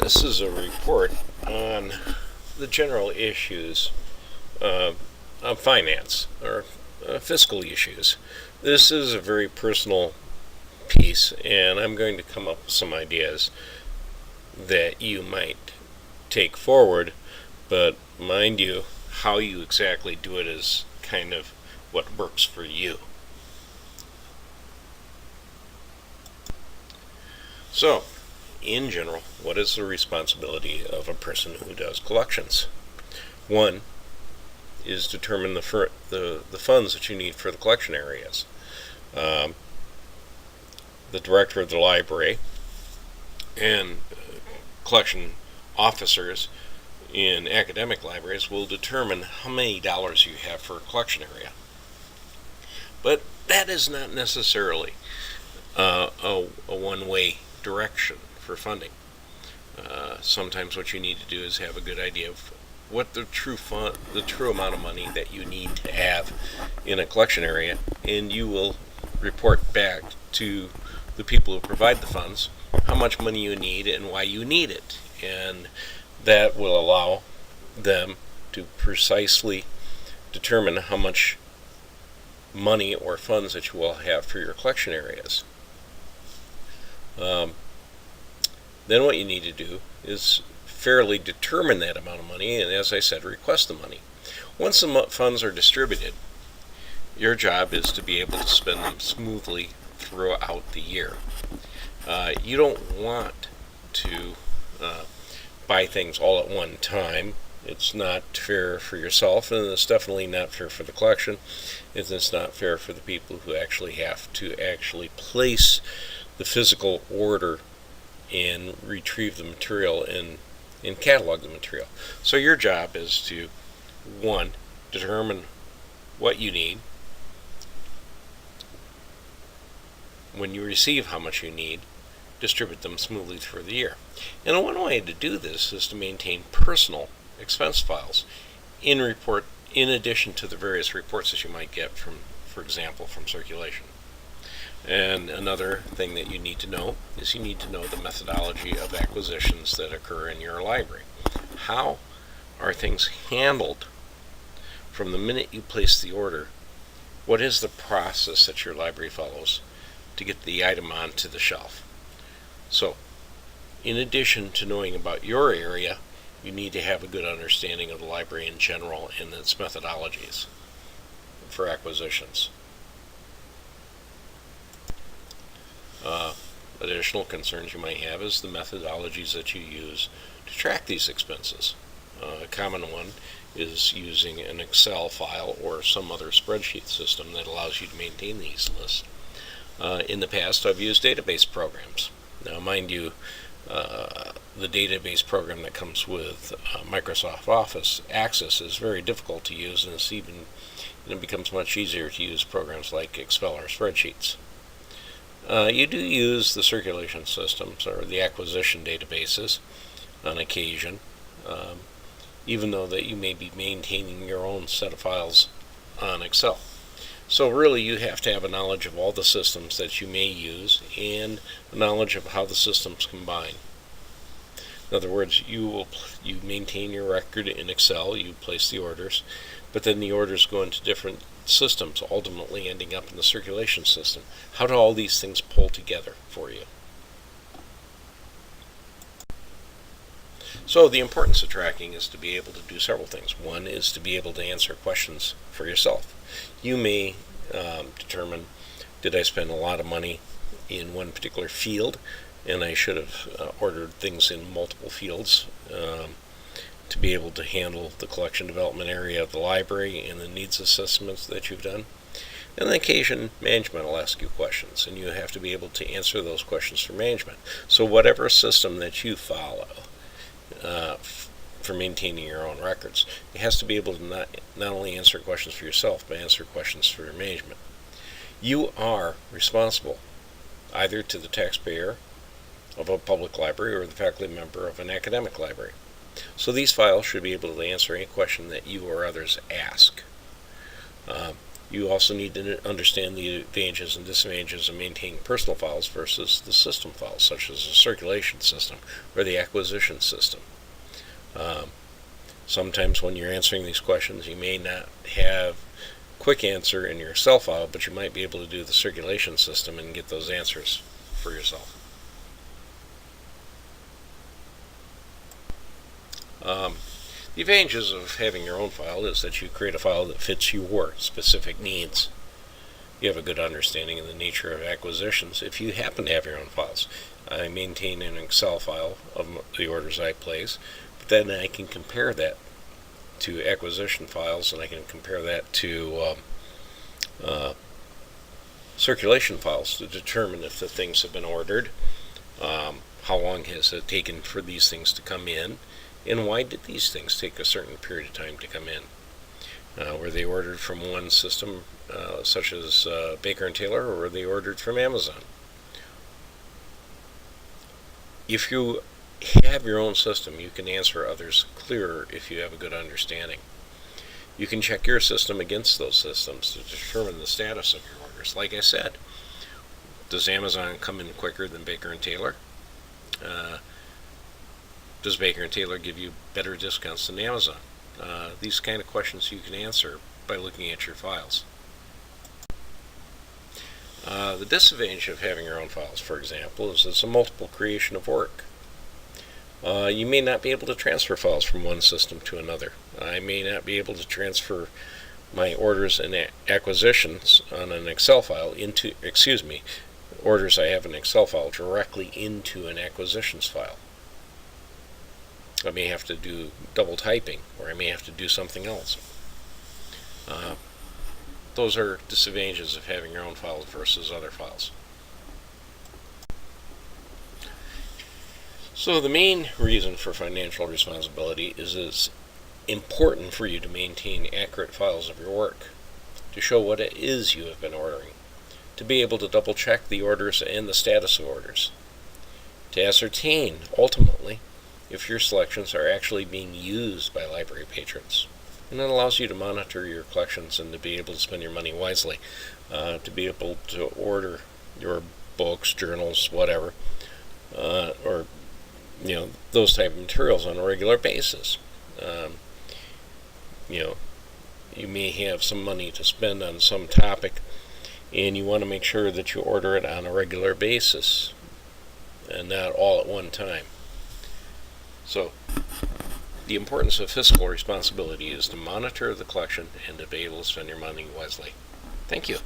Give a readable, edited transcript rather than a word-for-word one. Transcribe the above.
This is a report on the general issues of finance or fiscal issues. This is a very personal piece, and I'm going to come up with some ideas that you might take forward, but mind you, how you exactly do it is kind of what works for you. So, in general, what is the responsibility of a person who does collections? One is determine the funds that you need for the collection areas. The director of the library and collection officers in academic libraries will determine how many dollars you have for a collection area. But that is not necessarily a one-way direction for funding. Sometimes what you need to do is have a good idea of what the true amount of money that you need to have in a collection area, and you will report back to the people who provide the funds how much money you need and why you need it, and that will allow them to precisely determine how much money or funds that you will have for your collection areas. Then what you need to do is fairly determine that amount of money, and as I said, request the money. Once the funds are distributed, your job is to be able to spend them smoothly throughout the year. You don't want to buy things all at one time. It's not fair for yourself, and it's definitely not fair for the collection. It's not fair for the people who actually have to place the physical order and retrieve the material and catalog the material. So your job is to, one, determine what you need. When you receive how much you need, distribute them smoothly through the year. And one way to do this is to maintain personal expense files in addition to the various reports that you might get from, for example, from circulation. And another thing that you need to know is you need to know the methodology of acquisitions that occur in your library. How are things handled from the minute you place the order? What is the process that your library follows to get the item onto the shelf? So, in addition to knowing about your area, you need to have a good understanding of the library in general and its methodologies for acquisitions. Additional concerns you might have is the methodologies that you use to track these expenses. A common one is using an Excel file or some other spreadsheet system that allows you to maintain these lists. In the past, I've used database programs. Now, mind you, the database program that comes with Microsoft Office Access is very difficult to use, and it becomes much easier to use programs like Excel or spreadsheets. You do use the circulation systems or the acquisition databases on occasion, even though that you may be maintaining your own set of files on Excel. So really you have to have a knowledge of all the systems that you may use and a knowledge of how the systems combine. In other words, you maintain your record in Excel, you place the orders, but then the orders go into different systems, ultimately ending up in the circulation system. How do all these things pull together for you? So the importance of tracking is to be able to do several things. One is to be able to answer questions for yourself. You may determine, did I spend a lot of money in one particular field, and I should have ordered things in multiple fields to be able to handle the collection development area of the library and the needs assessments that you've done. And on occasion, management will ask you questions, and you have to be able to answer those questions for management. So whatever system that you follow for maintaining your own records, it has to be able to not only answer questions for yourself, but answer questions for your management. You are responsible either to the taxpayer of a public library or the faculty member of an academic library. So these files should be able to answer any question that you or others ask. You also need to understand the advantages and disadvantages of maintaining personal files versus the system files, such as the circulation system or the acquisition system. Sometimes when you're answering these questions, you may not have a quick answer in your Excel file, but you might be able to do the circulation system and get those answers for yourself. The advantages of having your own file is that you create a file that fits your specific needs. You have a good understanding of the nature of acquisitions if you happen to have your own files. I maintain an Excel file of the orders I place, but then I can compare that to acquisition files, and I can compare that to circulation files to determine if the things have been ordered, how long has it taken for these things to come in, and why did these things take a certain period of time to come in. Were they ordered from one system, such as Baker & Taylor, or were they ordered from Amazon? If you have your own system, you can answer others clearer if you have a good understanding. You can check your system against those systems to determine the status of your orders. Like I said, does Amazon come in quicker than Baker & Taylor? Does Baker & Taylor give you better discounts than Amazon? These kind of questions you can answer by looking at your files. The disadvantage of having your own files, for example, is it's a multiple creation of work. You may not be able to transfer files from one system to another. I may not be able to transfer my orders and acquisitions on an Excel file into, orders I have in an Excel file directly into an acquisitions file. I may have to do double typing, or I may have to do something else. Those are disadvantages of having your own files versus other files. So the main reason for financial responsibility is it's important for you to maintain accurate files of your work, to show what it is you have been ordering, to be able to double check the orders and the status of orders, to ascertain, ultimately, if your selections are actually being used by library patrons. And it allows you to monitor your collections and to be able to spend your money wisely, to be able to order your books, journals, whatever, or those type of materials on a regular basis. You may have some money to spend on some topic, and you want to make sure that you order it on a regular basis and not all at one time. So, the importance of fiscal responsibility is to monitor the collection and to be able to spend your money wisely. Thank you.